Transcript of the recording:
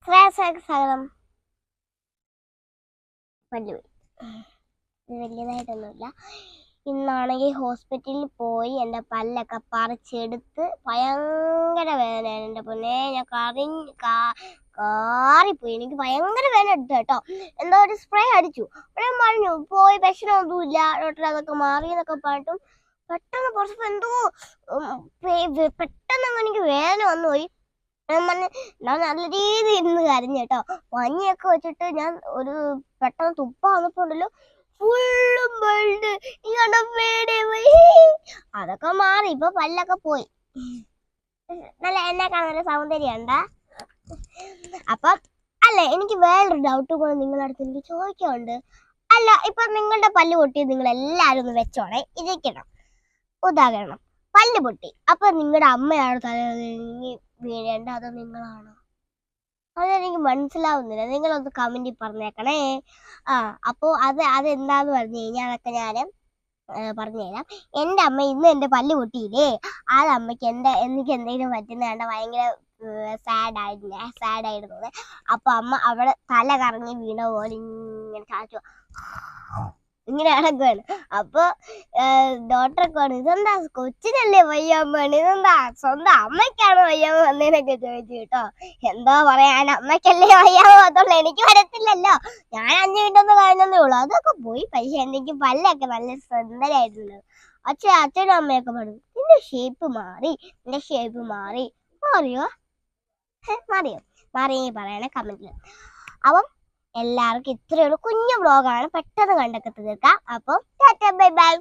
സകലം വലിയതായിട്ടൊന്നുമില്ല. ഇന്നാണെങ്കിൽ ഹോസ്പിറ്റലിൽ പോയി എൻ്റെ പല്ലൊക്കെ പറിച്ചെടുത്ത് ഭയങ്കര വേദനയാണ്. എൻ്റെ പൊന്നേ, ഞാൻ കാറിപ്പോയി. എനിക്ക് ഭയങ്കര വേദന എടുത്തു കേട്ടോ. എന്തോ ഒരു സ്പ്രേ അടിച്ചു. അവിടെ പറഞ്ഞു പോയി പ്രശ്നമൊന്നുമില്ല ഡോക്ടർ, അതൊക്കെ മാറി എന്നൊക്കെ പറഞ്ഞിട്ടും പെട്ടെന്ന് കുറച്ചപ്പോൾ എന്തോ പെട്ടെന്ന് എനിക്ക് വേദന വന്നു പോയി. ഞാൻ നല്ല രീതിയിൽ ഇരുന്ന് കരഞ്ഞു കേട്ടോ. പനിയൊക്കെ വെച്ചിട്ട് ഞാൻ ഒരു പെട്ടെന്ന് തുപ്പ വന്നപ്പോണ്ടല്ലോ ഫുള്ളും ബൾഡ്. അതൊക്കെ മാറി, ഇപ്പൊ പല്ലൊക്കെ പോയി. നല്ല എന്നെ കാണാൻ സൗന്ദര്യം ഉണ്ടാ. അപ്പം അല്ലേ, എനിക്ക് വേറൊരു ഡൗട്ട് കൂടെ നിങ്ങളുടെ അടുത്ത് എനിക്ക് ചോദിക്കാറുണ്ട്. അല്ല, ഇപ്പൊ നിങ്ങളുടെ പല്ല് പൊട്ടി നിങ്ങൾ എല്ലാരും ഒന്ന് വെച്ചോണേ ഇരിക്കണം. ഉദാഹരണം, പല്ല് പൊട്ടി, അപ്പൊ നിങ്ങളുടെ അമ്മയാണ് തല വീഴേണ്ട അതോ നിങ്ങളാണോ? അതെനിക്ക് മനസ്സിലാവുന്നില്ല. നിങ്ങളൊന്ന് കമന്റിൽ പറഞ്ഞേക്കണേ. അപ്പോ അതെന്താന്ന് പറഞ്ഞു കഴിഞ്ഞാൽ അതൊക്കെ ഞാൻ പറഞ്ഞുതരാം. എൻ്റെ അമ്മ ഇന്ന് എൻ്റെ പല്ല് പൊട്ടിയില്ലേ, അത് അമ്മയ്ക്ക് എനിക്ക് എന്തെങ്കിലും പറ്റുന്ന കണ്ട ഭയങ്കര സാഡായിരുന്നു. അപ്പൊ അമ്മ അവിടെ തല കറങ്ങി വീണ പോലെ ഇങ്ങനെ ചാച്ചു ഇങ്ങനെ നടക്കുവാണ്. അപ്പൊ ഡോക്ടറൊക്കെ പറഞ്ഞു, ഇതെന്താ കൊച്ചിനല്ലേ വയ്യാമ്മയാണ്, ഇതെന്താ സ്വന്തം അമ്മയ്ക്കാണ് വയ്യാമ വന്നേനൊക്കെ ചോദിച്ചു കേട്ടോ. എന്താ പറയാൻ, അമ്മയ്ക്കല്ലേ വയ്യാമ അതുള്ളൂ, എനിക്ക് വരത്തില്ലല്ലോ. ഞാൻ 5 മിനിറ്റ് കഴിഞ്ഞതേ ഉള്ളൂ, അതൊക്കെ പോയി. പക്ഷെ എനിക്ക് പല്ലൊക്കെ നല്ല സുന്ദരമായിട്ടുണ്ട്. അച്ഛനും അമ്മയൊക്കെ പറഞ്ഞു നിന്റെ ഷേപ്പ് മാറിയോ മാറിയെങ്കിൽ പറയണേ കമന്റിൽ. അപ്പം എല്ലാവർക്കും ഇത്രയുള്ള കുഞ്ഞു വ്ളോഗാണ്, പെട്ടെന്ന് കണ്ടൊക്കെ തീർക്കാം. അപ്പം ടാറ്റാ ബൈ ബൈ.